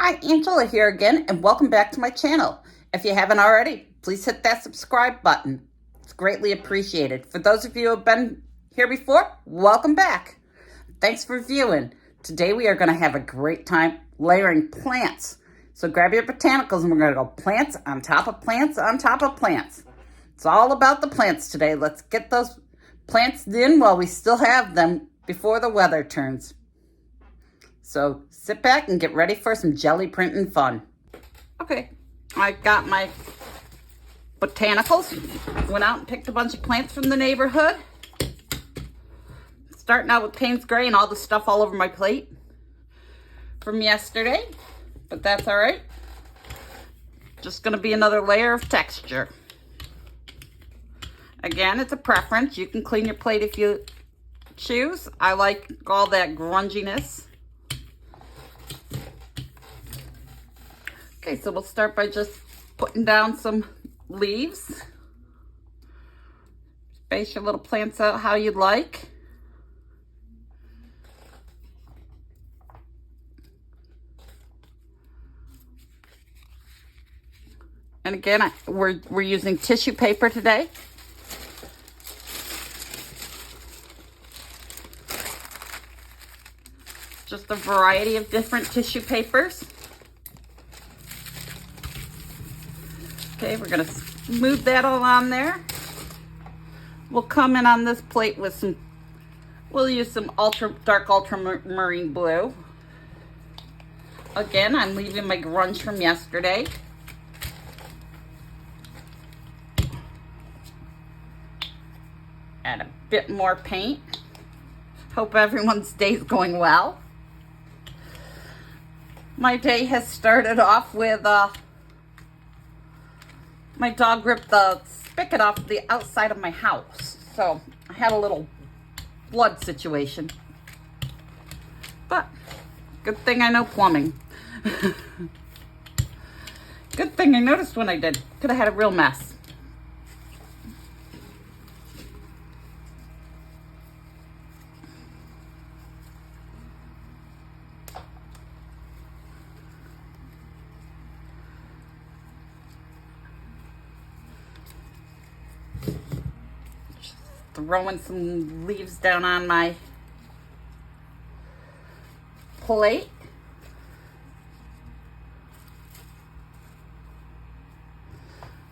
Hi, Angela here again, and welcome back to my channel. If you haven't already, please hit that subscribe button. It's greatly appreciated. For those of you who have been here before, welcome back. Thanks for viewing. Today we are going to have a great time layering plants. So grab your botanicals and we're going to go plants on top of plants on top of plants. It's all about the plants today. Let's get those plants in while we still have them before the weather turns. So sit back and get ready for some jelly printing fun. Okay, I got my botanicals. Went out and picked a bunch of plants from the neighborhood. Starting out with Payne's Gray and all the stuff all over my plate from yesterday, but that's all right. Just gonna be another layer of texture. Again, it's a preference. You can clean your plate if you choose. I like all that grunginess. Okay, so we'll start by just putting down some leaves. Space your little plants out how you'd like. And again, we're using tissue paper today. Just a variety of different tissue papers. Okay, we're gonna smooth that all on there. We'll come in on this plate with we'll use some dark ultramarine blue. Again, I'm leaving my grunge from yesterday. Add a bit more paint. Hope everyone's day is going well. My day has started off with my dog ripped the spigot off the outside of my house. So I had a little blood situation. But good thing I know plumbing. Good thing I noticed when I did. Could have had a real mess. Throwing some leaves down on my plate.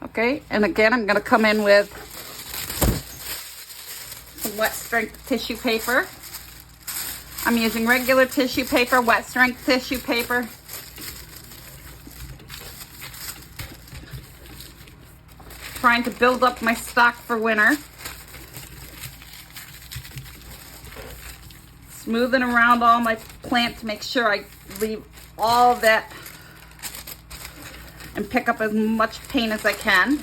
Okay, and again, I'm going to come in with some wet strength tissue paper. I'm using regular tissue paper, wet strength tissue paper. Trying to build up my stock for winter. Smoothing around all my plants to make sure I leave all that and pick up as much paint as I can.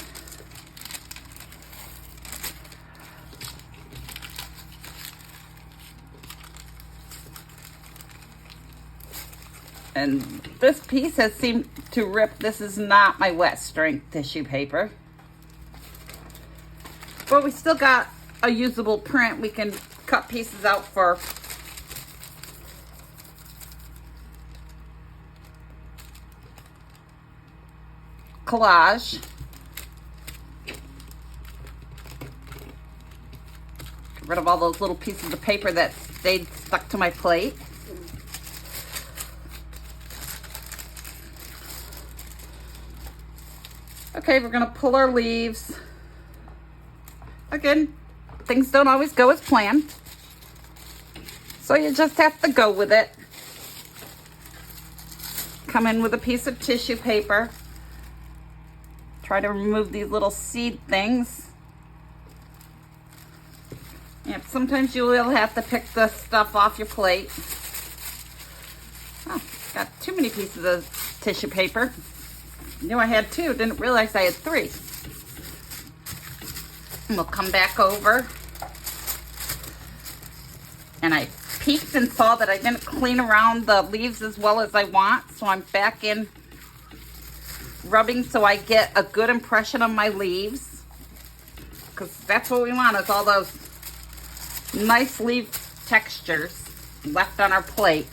And this piece has seemed to rip. This is not my wet strength tissue paper. But we still got a usable print. We can cut pieces out for collage. Get rid of all those little pieces of paper that stayed stuck to my plate. Okay, we're gonna pull our leaves. Again, things don't always go as planned, so you just have to go with it. Come in with a piece of tissue paper. Try to remove these little seed things. Yep, sometimes you will have to pick the stuff off your plate. Oh, got too many pieces of tissue paper. Knew I had two, didn't realize I had three. And we'll come back over. And I peeked and saw that I didn't clean around the leaves as well as I want, so I'm back in rubbing so I get a good impression of my leaves, because that's what we want, is all those nice leaf textures left on our plate.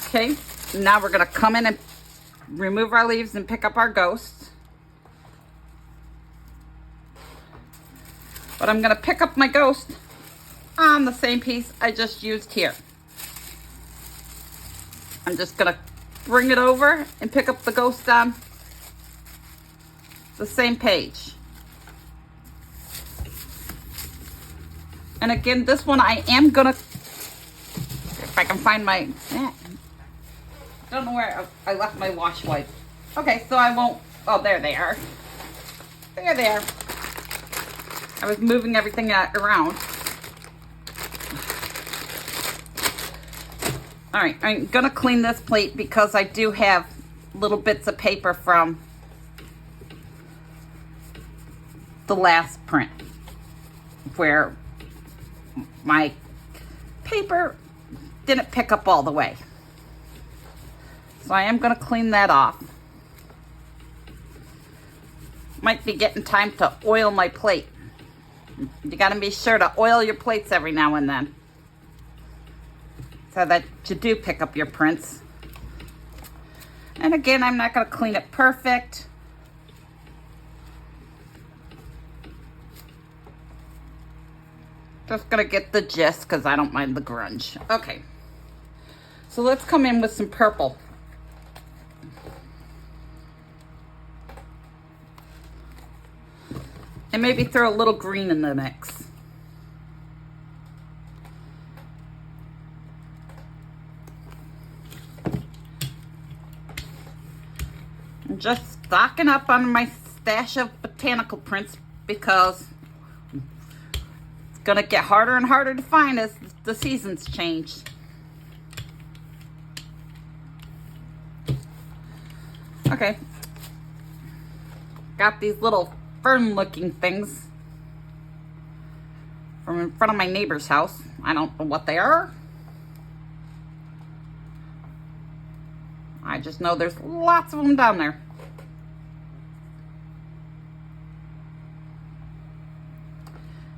Okay, now we're going to come in and remove our leaves and pick up our ghosts. But I'm going to pick up my ghost on the same piece I just used here. I'm just going to bring it over and pick up the ghost on the same page. And again, this one I am going to, if I can find my, I don't know where I left my wash wipe. Okay, so I won't, oh, there they are. There they are. I was moving everything around. All right, I'm gonna clean this plate because I do have little bits of paper from the last print where my paper didn't pick up all the way. So I am gonna clean that off. Might be getting time to oil my plate. You gotta be sure to oil your plates every now and then, so that you do pick up your prints. And again, I'm not going to clean it perfect. Just going to get the gist because I don't mind the grunge. Okay, so let's come in with some purple. And maybe throw a little green in the mix. I'm just stocking up on my stash of botanical prints because it's gonna get harder and harder to find as the seasons change. Okay, got these little fern looking things from in front of my neighbor's house. I don't know what they are. I just know there's lots of them down there.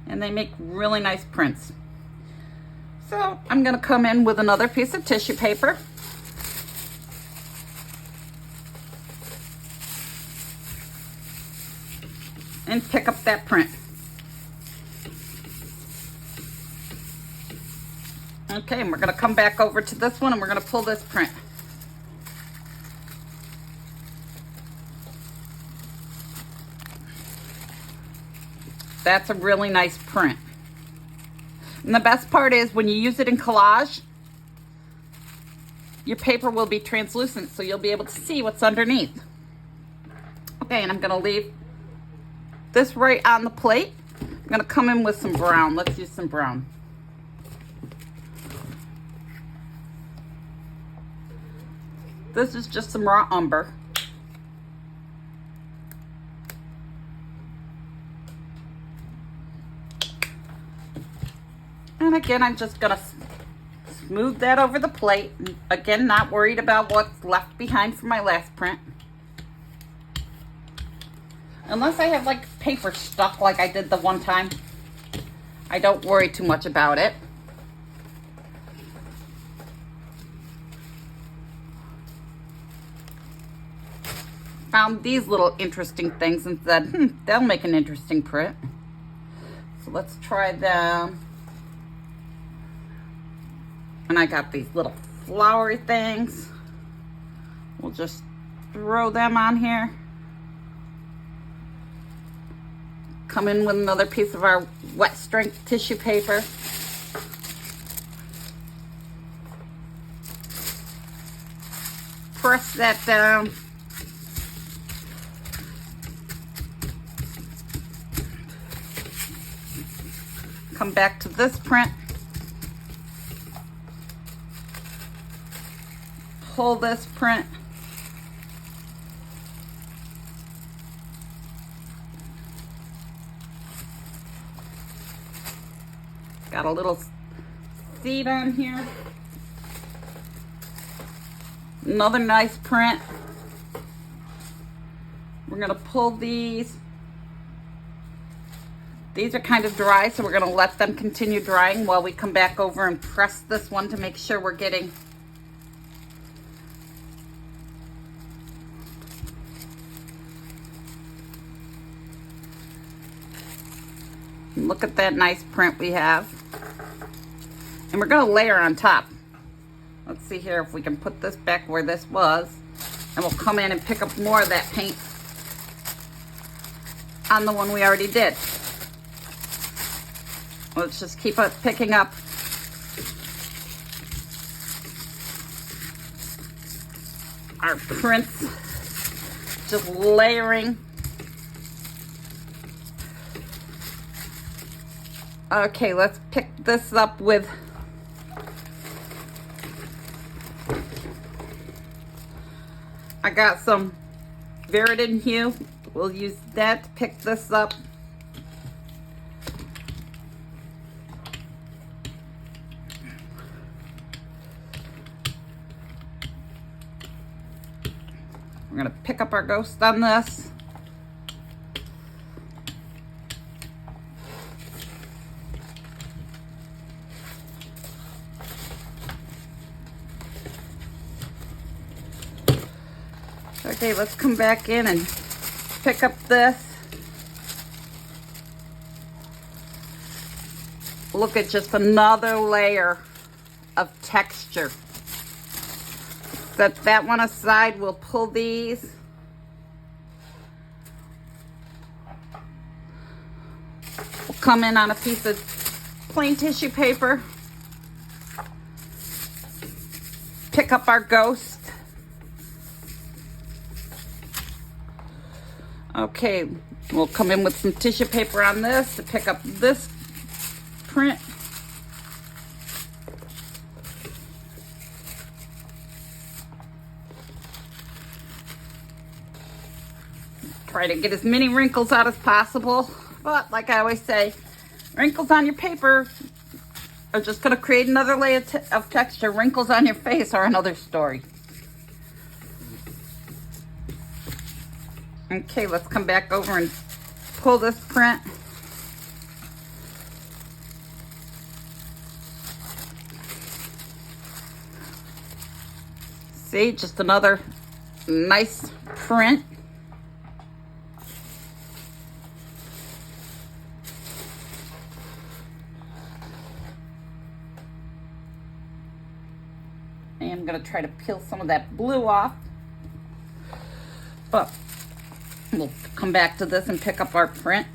And they make really nice prints. So I'm going to come in with another piece of tissue paper. And pick up that print. Okay, and we're going to come back over to this one and we're going to pull this print. That's a really nice print. And the best part is when you use it in collage, your paper will be translucent, so you'll be able to see what's underneath. Okay, and I'm going to leave this right on the plate. I'm going to come in with some brown. Let's use some brown. This is just some raw umber. And again, I'm just going to smooth that over the plate. Again, not worried about what's left behind from my last print. Unless I have like paper stuck like I did the one time, I don't worry too much about it. Found these little interesting things and said, they'll make an interesting print. So let's try them. And I got these little flowery things. We'll just throw them on here. Come in with another piece of our wet strength tissue paper. Press that down. Come back to this print. Pull this print. Got a little seed on here. Another nice print. We're gonna pull these. These are kind of dry, so we're gonna let them continue drying while we come back over and press this one to make sure we're getting Look at that nice print we have. And we're going to layer on top. Let's see here if we can put this back where this was. And we'll come in and pick up more of that paint on the one we already did. Let's just keep picking up our prints, just layering. Okay, let's pick this up with I got some Viridin hue. We'll use that to pick this up. We're gonna pick up our ghost on this. Okay, let's come back in and pick up this. Look at just another layer of texture. Set that one aside. We'll pull these. We'll come in on a piece of plain tissue paper. Pick up our ghost. Okay, we'll come in with some tissue paper on this to pick up this print. Try to get as many wrinkles out as possible, but like I always say, wrinkles on your paper are just going to create another layer of texture. Wrinkles on your face are another story. Okay, let's come back over and pull this print. See, just another nice print. I am going to try to peel some of that blue off, but we'll come back to this and pick up our print.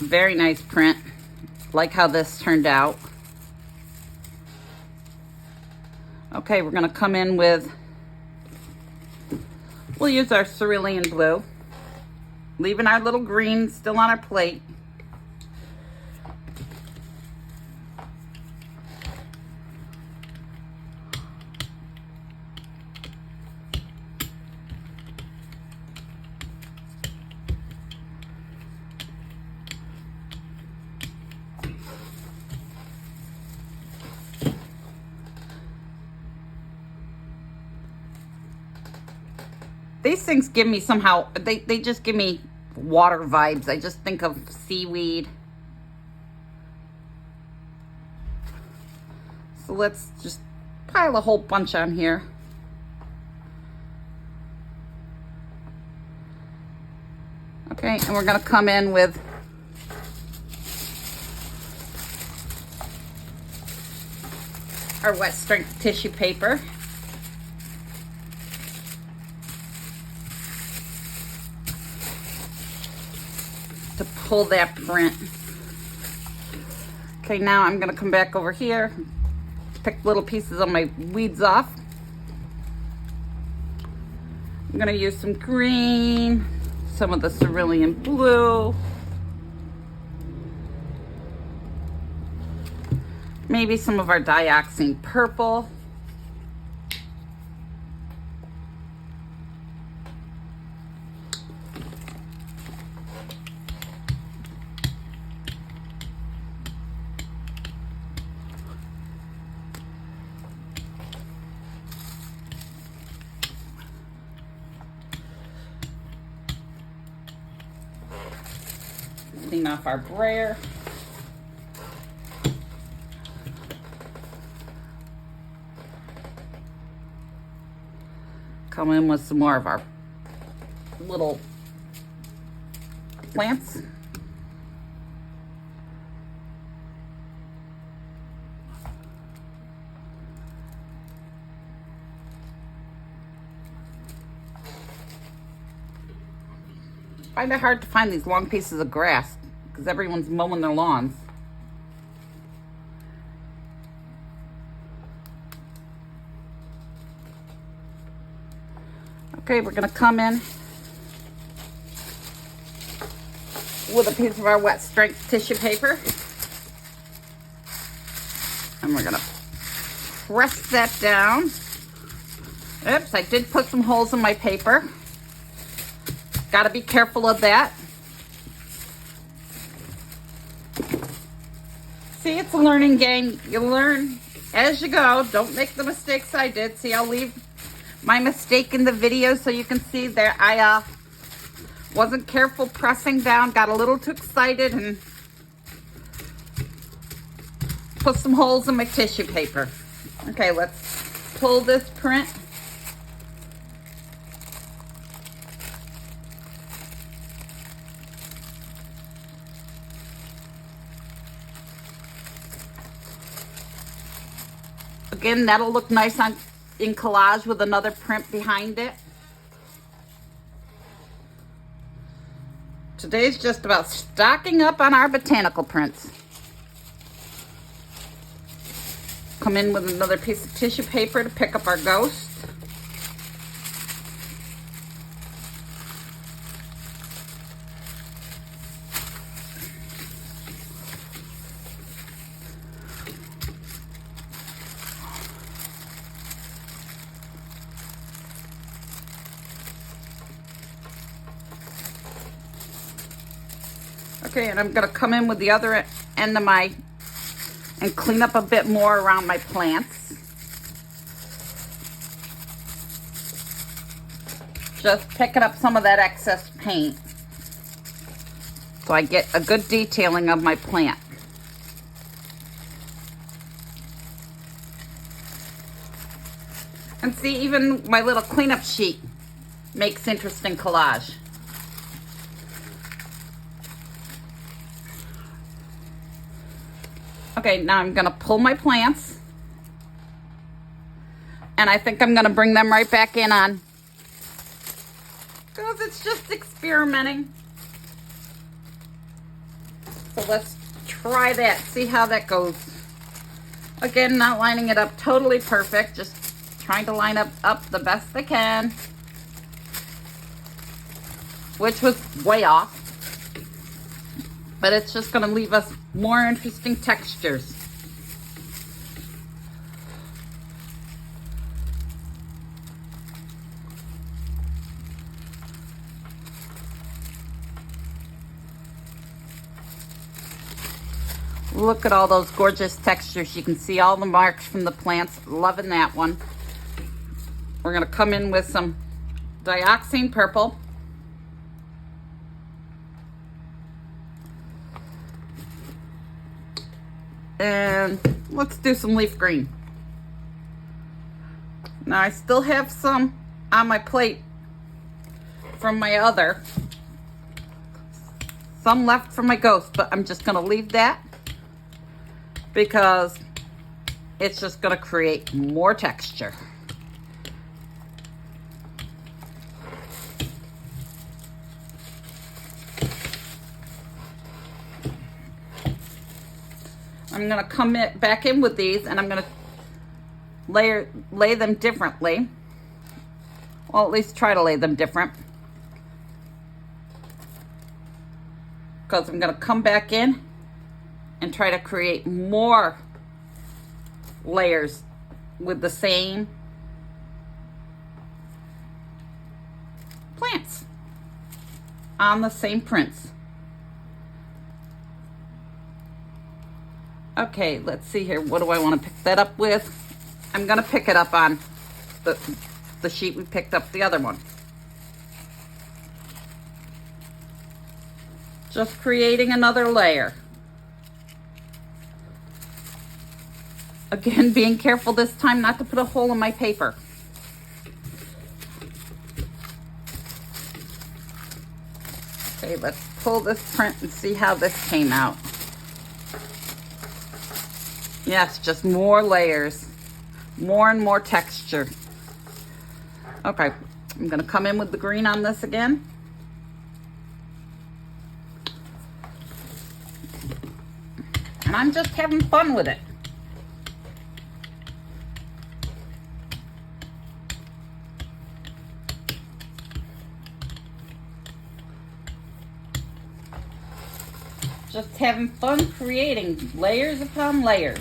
Very nice print. Like how this turned out. Okay, we're going to come in with, we'll use our cerulean blue, leaving our little green still on our plate. These things give me somehow, they just give me water vibes. I just think of seaweed. So let's just pile a whole bunch on here. Okay, and we're gonna come in with our wet strength tissue paper. To pull that print. Okay, now I'm gonna come back over here, pick little pieces of my weeds off. I'm gonna use some green, some of the cerulean blue, maybe some of our dioxine purple. Clean off our brayer. come in with some more of our little plants. I find it hard to find these long pieces of grass because everyone's mowing their lawns. Okay, we're gonna come in with a piece of our wet strength tissue paper. And we're gonna press that down. Oops, I did put some holes in my paper. Gotta be careful of that. See, it's a learning game. You learn as you go. Don't make the mistakes I did. See, I'll leave my mistake in the video so you can see there. I wasn't careful pressing down, got a little too excited and put some holes in my tissue paper. Okay, let's pull this print. Again, that'll look nice in collage with another print behind it. Today's just about stocking up on our botanical prints. Come in with another piece of tissue paper to pick up our ghost. Okay, and I'm gonna come in with the other end of my, and clean up a bit more around my plants. Just picking up some of that excess paint so I get a good detailing of my plant. And see, even my little cleanup sheet makes interesting collage. Okay, now I'm gonna pull my plants, and I think I'm gonna bring them right back in on, because it's just experimenting. So let's try that, see how that goes. Again, not lining it up totally perfect, just trying to line up the best I can, which was way off. But it's just gonna leave us more interesting textures. Look at all those gorgeous textures. You can see all the marks from the plants. Loving that one. We're gonna come in with some dioxazine purple. And let's do some leaf green. Now I still have some on my plate from my other, some left from my ghost, but I'm just gonna leave that because it's just gonna create more texture. I'm gonna come back in with these, and I'm gonna lay them differently. Well, at least try to lay them different. Because I'm gonna come back in and try to create more layers with the same plants on the same prints. Okay, let's see here. What do I want to pick that up with? I'm going to pick it up on the sheet we picked up the other one. Just creating another layer. Again, being careful this time not to put a hole in my paper. Okay, let's pull this print and see how this came out. Yes, just more layers, more and more texture. Okay, I'm gonna come in with the green on this again. And I'm just having fun with it. Just having fun creating layers upon layers.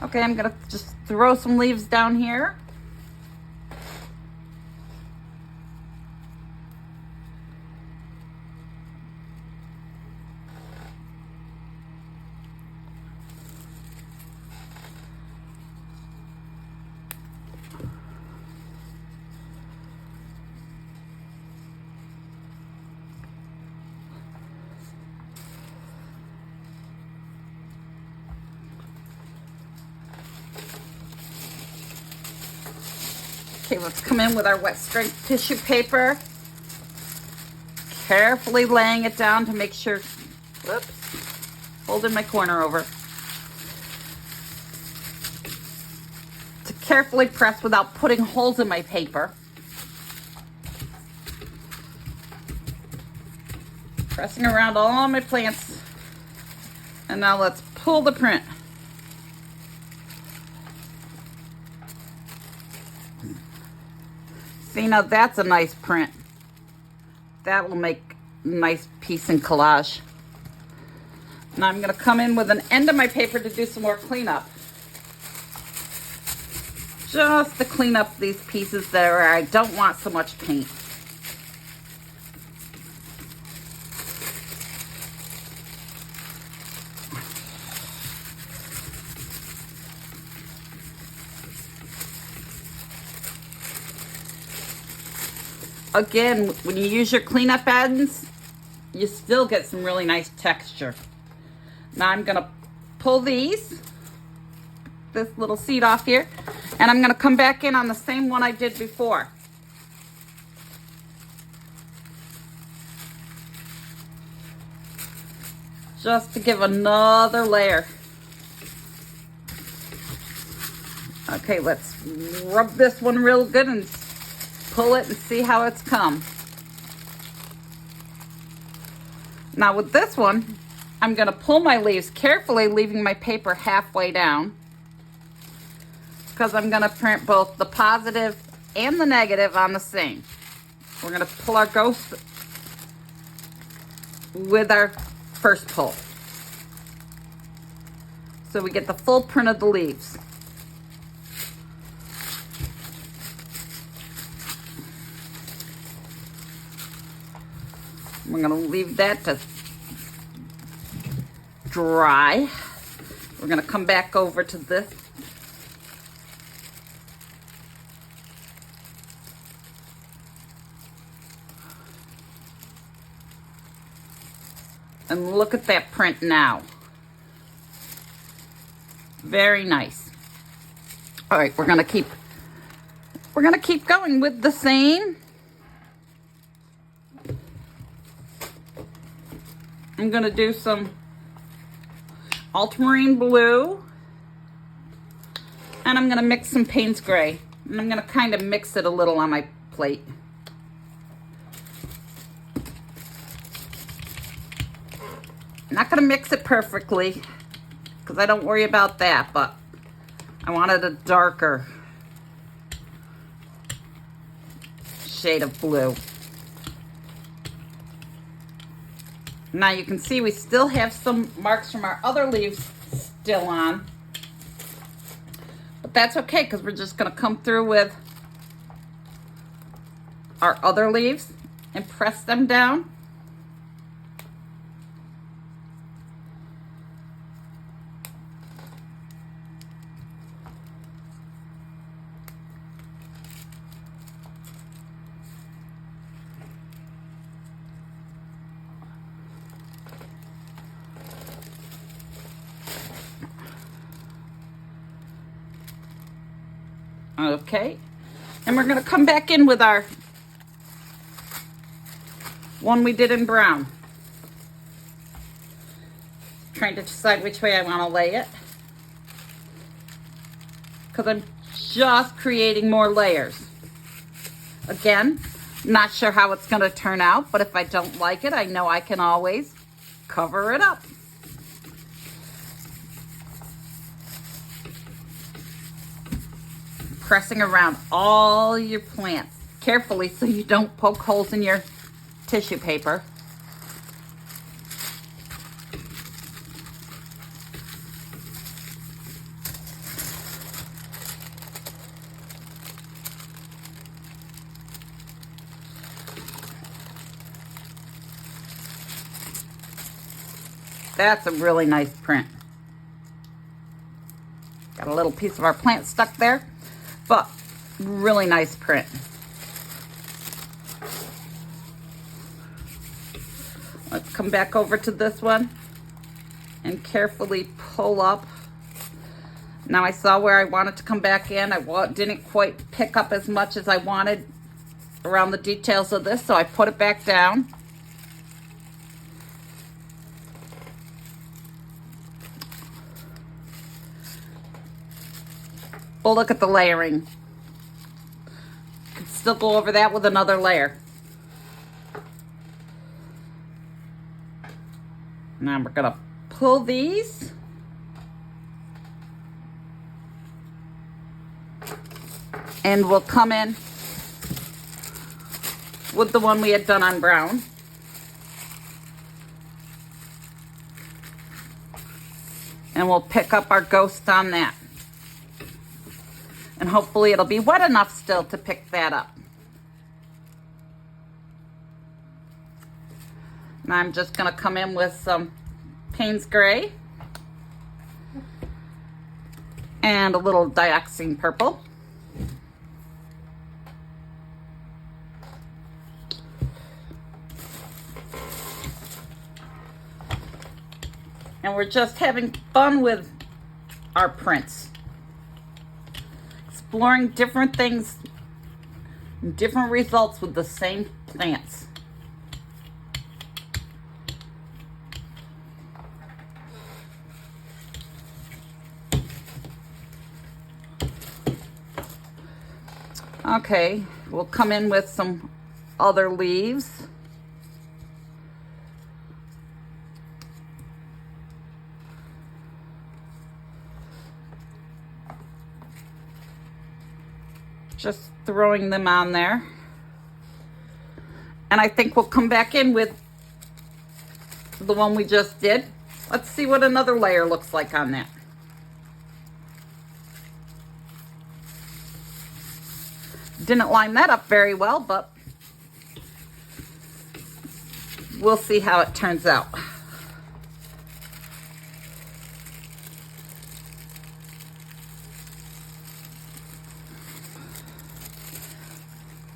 Okay, I'm gonna just throw some leaves down here. Okay, let's come in with our wet strength tissue paper. Carefully laying it down to make sure, whoops, holding my corner over. To carefully press without putting holes in my paper. Pressing around all my plants. And now let's pull the print. See, now that's a nice print. That will make a nice piece in collage. Now I'm gonna come in with an end of my paper to do some more cleanup. Just to clean up these pieces where I don't want so much paint. Again, when you use your cleanup ends, you still get some really nice texture. Now I'm gonna pull this little seed off here, and I'm gonna come back in on the same one I did before. Just to give another layer. Okay, let's rub this one real good and pull it and see how it's come. Now with this one, I'm gonna pull my leaves carefully, leaving my paper halfway down, because I'm gonna print both the positive and the negative on the same. We're gonna pull our ghost with our first pull, so we get the full print of the leaves. We're gonna leave that to dry. We're gonna come back over to this. And look at that print now. Very nice. All right, we're gonna keep going with the same. I'm gonna do some ultramarine blue, and I'm gonna mix some Payne's Gray, and I'm gonna kind of mix it a little on my plate. I'm not gonna mix it perfectly, because I don't worry about that, but I wanted a darker shade of blue. Now you can see we still have some marks from our other leaves still on, but that's okay, because we're just gonna come through with our other leaves and press them down. Okay, and we're gonna come back in with our one we did in brown. Trying to decide which way I want to lay it, because I'm just creating more layers. Again, not sure how it's going to turn out, but if I don't like it, I know I can always cover it up. Pressing around all your plants carefully so you don't poke holes in your tissue paper. That's a really nice print. Got a little piece of our plant stuck there, but really nice print. Let's come back over to this one and carefully pull up. Now I saw where I wanted to come back in. I didn't quite pick up as much as I wanted around the details of this, so I put it back down. Well, look at the layering. Could still go over that with another layer. Now we're gonna pull these. And we'll come in with the one we had done on brown. And we'll pick up our ghost on that. And hopefully it'll be wet enough still to pick that up. Now I'm just going to come in with some Payne's Gray and a little dioxazine purple. And we're just having fun with our prints. Exploring different things, different results with the same plants. Okay, we'll come in with some other leaves. Just throwing them on there. And I think we'll come back in with the one we just did. Let's see what another layer looks like on that. Didn't line that up very well, but we'll see how it turns out.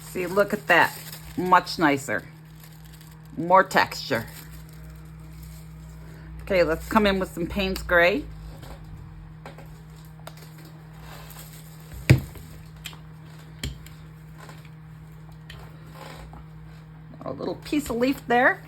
See, look at that. Much nicer. More texture. Okay, let's come in with some Payne's Gray. A little piece of leaf there.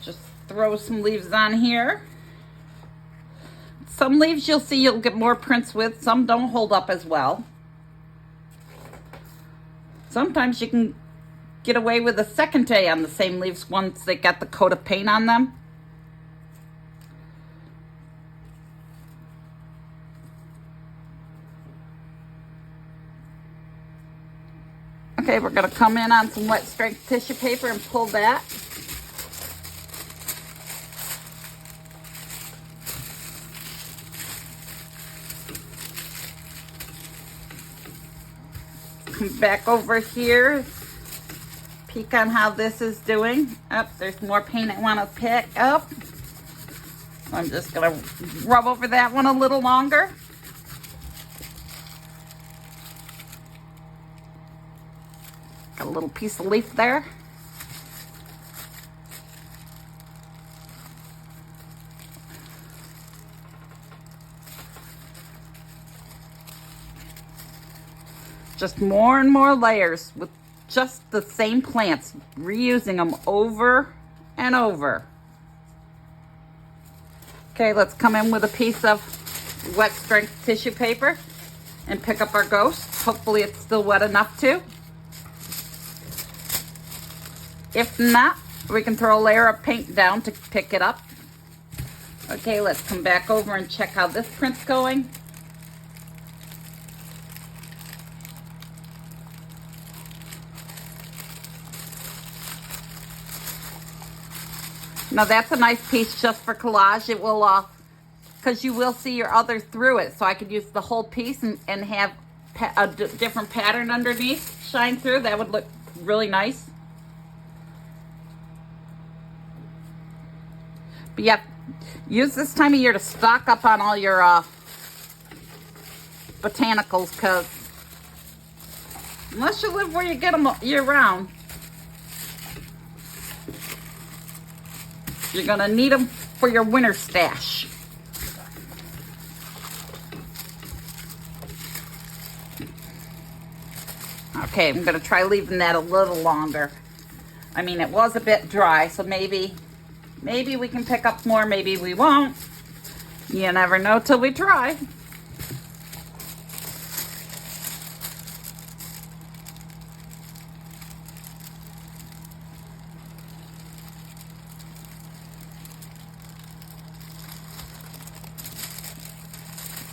Just throw some leaves on here. Some leaves you'll see you'll get more prints with, some don't hold up as well. Sometimes you can get away with a second day on the same leaves once they got the coat of paint on them. Okay, we're going to come in on some wet strength tissue paper and pull that. Come back over here, peek on how this is doing. Oh, there's more paint I want to pick up. I'm just going to rub over that one a little longer. Got a little piece of leaf there. Just more and more layers with just the same plants, reusing them over and over. Okay, let's come in with a piece of wet strength tissue paper and pick up our ghost. Hopefully it's still wet enough to. If not, we can throw a layer of paint down to pick it up. Okay, let's come back over and check how this print's going. Now that's a nice piece just for collage. It will, because you will see your other through it. So I could use the whole piece and have a different pattern underneath shine through. That would look really nice. But yeah, use this time of year to stock up on all your botanicals, because unless you live where you get them year round, you're gonna need them for your winter stash. Okay, I'm gonna try leaving that a little longer. I mean, it was a bit dry, so maybe we can pick up more, maybe we won't. You never know till we try.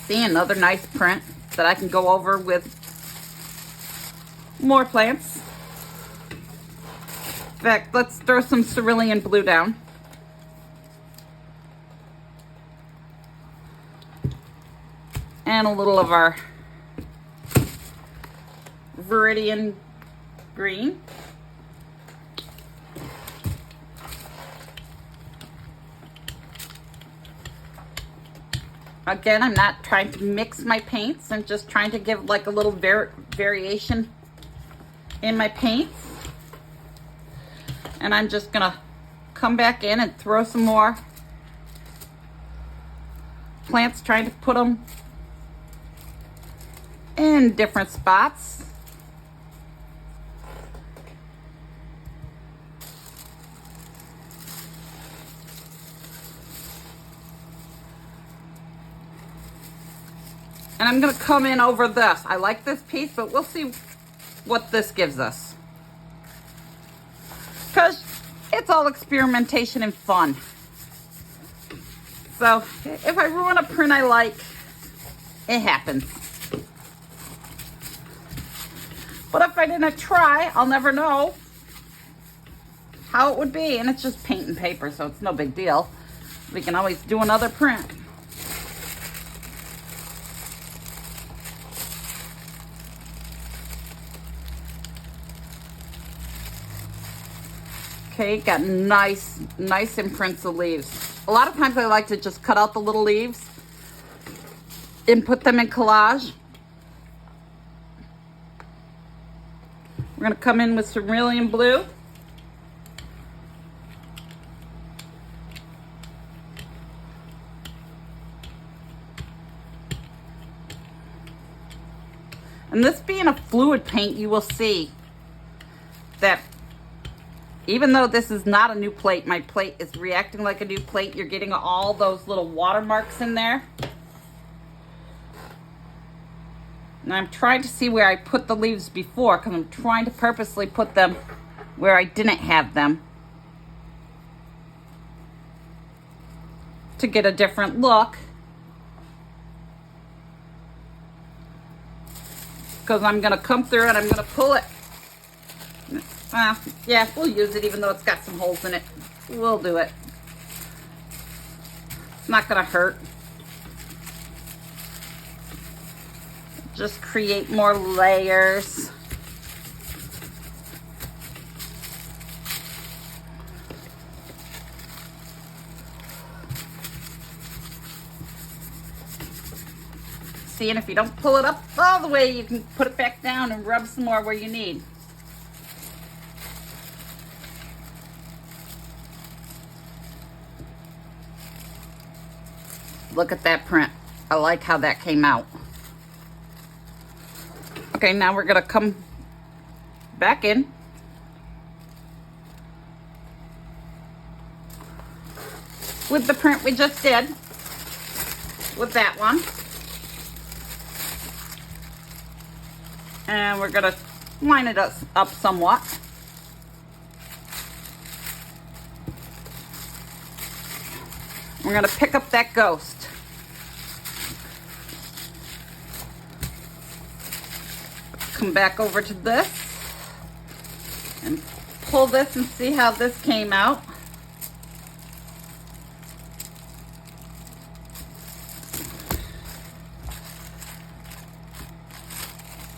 See, another nice print that I can go over with more plants. In fact, let's throw some cerulean blue down. And a little of our Viridian green. Again, I'm not trying to mix my paints. I'm just trying to give like a little variation in my paints. And I'm just gonna come back in and throw some more plants, trying to put them in different spots. And I'm gonna come in over this. I like this piece, but we'll see what this gives us. Because it's all experimentation and fun. So if I ruin a print I like, it happens. But if I didn't try, I'll never know how it would be. And it's just paint and paper, so it's no big deal. We can always do another print. Okay, got nice imprints of leaves. A lot of times I like to just cut out the little leaves and put them in collage. We're gonna come in with cerulean blue. And this being a fluid paint, you will see that even though this is not a new plate, my plate is reacting like a new plate. You're getting all those little watermarks in there. And I'm trying to see where I put the leaves before, because I'm trying to purposely put them where I didn't have them to get a different look. Because I'm going to come through and I'm going to pull it. Yeah, we'll use it even though it's got some holes in it. We'll do it. It's not going to hurt. Just create more layers. See, and if you don't pull it up all the way, you can put it back down and rub some more where you need. Look at that print. I like how that came out. Okay, now we're gonna come back in. With the print we just did, with that one. And we're gonna line it up somewhat. We're gonna pick up that ghost. Come back over to this and pull this and see how this came out.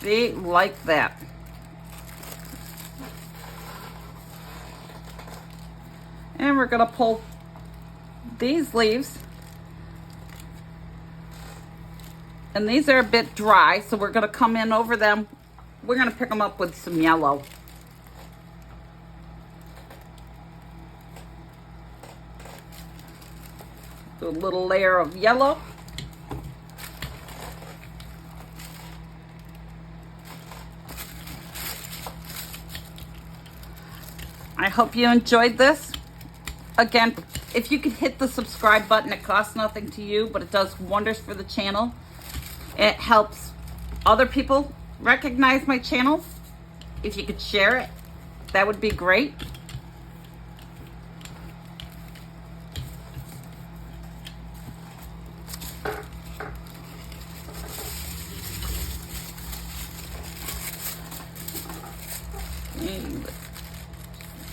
See, like that. And we're gonna pull these leaves, and these are a bit dry, so we're gonna come in over them. We're gonna pick them up with some yellow. Do a little layer of yellow. I hope you enjoyed this. Again, if you could hit the subscribe button, it costs nothing to you, but it does wonders for the channel. It helps other people recognize my channel. If you could share it, that would be great.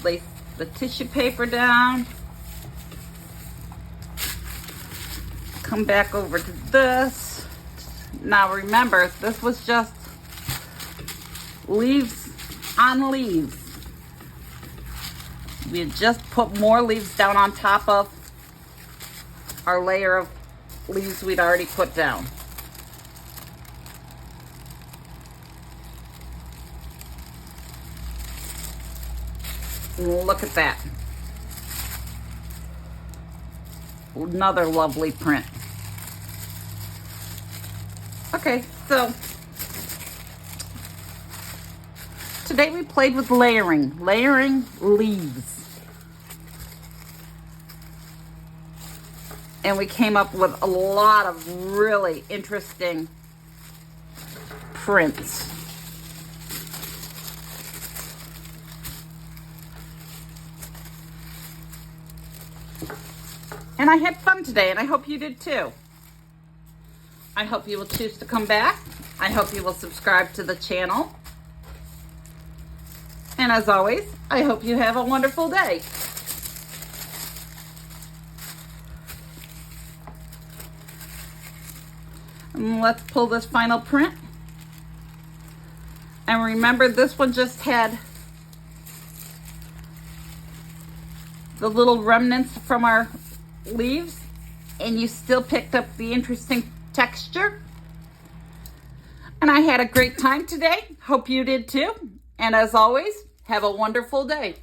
Place the tissue paper down. Come back over to this. Now remember, this was just leaves on leaves. We had just put more leaves down on top of our layer of leaves we'd already put down. Look at that. Another lovely print. Okay, so today we played with layering leaves. And we came up with a lot of really interesting prints. And I had fun today, and I hope you did too. I hope you will choose to come back. I hope you will subscribe to the channel. And as always, I hope you have a wonderful day. And let's pull this final print. And remember, this one just had the little remnants from our leaves, and you still picked up the interesting texture. And I had a great time today. Hope you did too. And as always, have a wonderful day.